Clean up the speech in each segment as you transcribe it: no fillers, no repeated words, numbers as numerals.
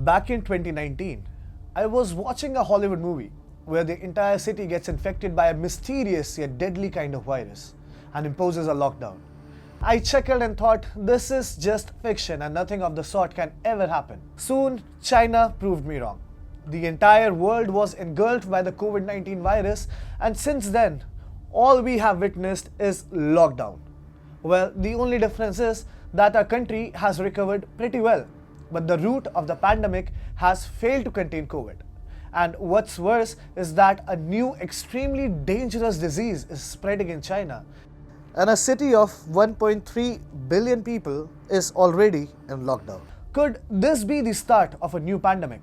Back in 2019, I was watching a Hollywood movie where the entire city gets infected by a mysterious yet deadly kind of virus and imposes a lockdown. I chuckled and thought, this is just fiction and nothing of the sort can ever happen. Soon, China proved me wrong. The entire world was engulfed by the COVID-19 virus, and since then, all we have witnessed is lockdown. Well, the only difference is that our country has recovered pretty well, but the root of the pandemic has failed to contain COVID. And what's worse is that a new extremely dangerous disease is spreading in China. And a city of 1.3 billion people is already in lockdown. Could this be the start of a new pandemic?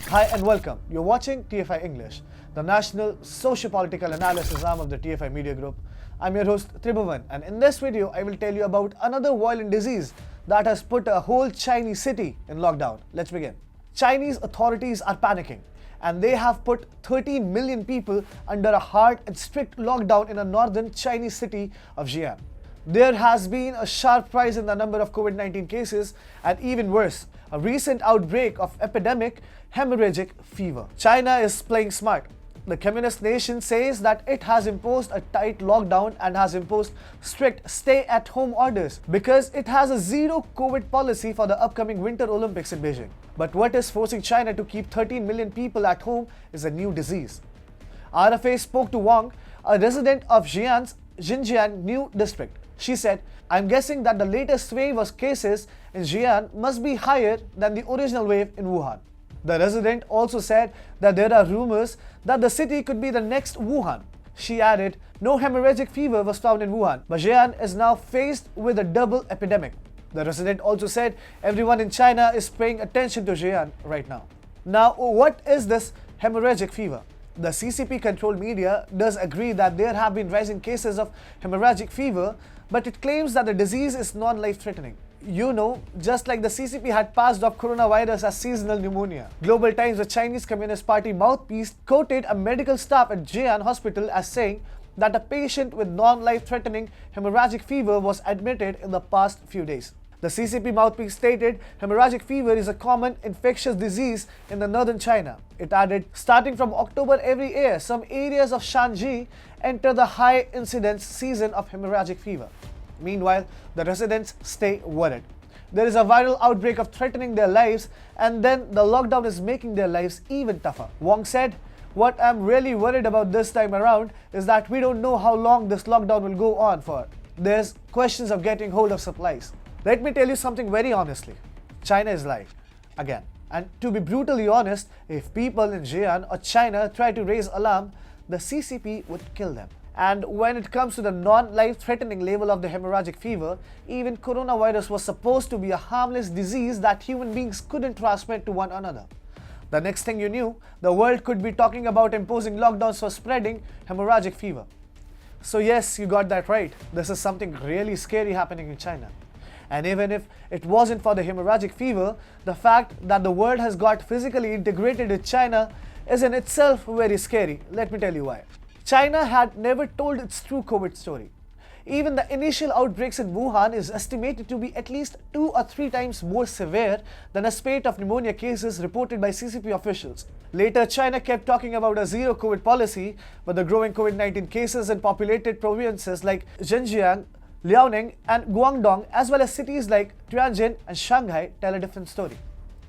Hi and welcome. You're watching TFI English, the national socio-political analysis arm of the TFI Media Group. I'm your host Tribhuvan, and in this video I will tell you about another violent disease that has put a whole Chinese city in lockdown. Let's begin. Chinese authorities are panicking, and they have put 13 million people under a hard and strict lockdown in a northern Chinese city of Xi'an. There has been a sharp rise in the number of COVID-19 cases, and even worse, a recent outbreak of epidemic hemorrhagic fever. China is playing smart. The communist nation says that it has imposed a tight lockdown and has imposed strict stay-at-home orders because it has a zero COVID policy for the upcoming Winter Olympics in Beijing. But what is forcing China to keep 13 million people at home is a new disease. RFA spoke to Wang, a resident of Xi'an's Xinjiang New District. She said, "I'm guessing that the latest wave of cases in Xi'an must be higher than the original wave in Wuhan." The resident also said that there are rumors that the city could be the next Wuhan. She added, no hemorrhagic fever was found in Wuhan, but Xi'an is now faced with a double epidemic. The resident also said everyone in China is paying attention to Xi'an right now. Now, what is this hemorrhagic fever? The CCP-controlled media does agree that there have been rising cases of hemorrhagic fever, but it claims that the disease is non-life-threatening. You know, just like the CCP had passed off coronavirus as seasonal pneumonia. Global Times, the Chinese Communist Party mouthpiece, quoted a medical staff at Xi'an Hospital as saying that a patient with non-life-threatening hemorrhagic fever was admitted in the past few days. The CCP mouthpiece stated hemorrhagic fever is a common infectious disease in the northern China. It added, starting from October every year, some areas of Shanxi enter the high incidence season of hemorrhagic fever. Meanwhile, the residents stay worried. There is a viral outbreak of threatening their lives, and then the lockdown is making their lives even tougher. Wang said, "What I'm really worried about this time around is that we don't know how long this lockdown will go on for. There's questions of getting hold of supplies." Let me tell you something very honestly. China is lying. Again. And to be brutally honest, if people in Xi'an or China try to raise alarm, the CCP would kill them. And when it comes to the non-life-threatening level of the hemorrhagic fever, even coronavirus was supposed to be a harmless disease that human beings couldn't transmit to one another. The next thing you knew, the world could be talking about imposing lockdowns for spreading hemorrhagic fever. So yes, you got that right. This is something really scary happening in China. And even if it wasn't for the hemorrhagic fever, the fact that the world has got physically integrated with China is in itself very scary. Let me tell you why. China had never told its true COVID story. Even the initial outbreaks in Wuhan is estimated to be at least 2 or 3 times more severe than a spate of pneumonia cases reported by CCP officials. Later, China kept talking about a zero COVID policy, but the growing COVID-19 cases in populated provinces like Xinjiang, Liaoning and Guangdong, as well as cities like Tianjin and Shanghai, tell a different story.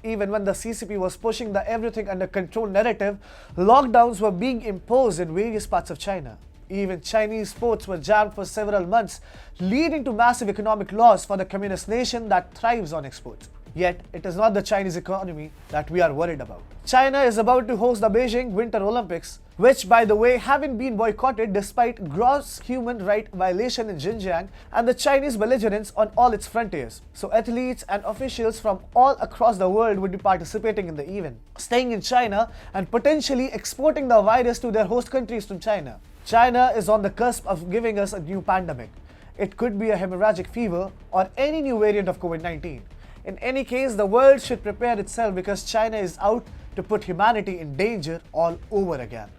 Even when the CCP was pushing the everything under control narrative, lockdowns were being imposed in various parts of China. Even Chinese ports were jammed for several months, leading to massive economic loss for the communist nation that thrives on exports. Yet, it is not the Chinese economy that we are worried about. China is about to host the Beijing Winter Olympics, which, by the way, haven't been boycotted despite gross human rights violation in Xinjiang and the Chinese belligerence on all its frontiers. So athletes and officials from all across the world would be participating in the event, staying in China and potentially exporting the virus to their host countries from China. China is on the cusp of giving us a new pandemic. It could be a hemorrhagic fever or any new variant of COVID-19. In any case, the world should prepare itself because China is out to put humanity in danger all over again.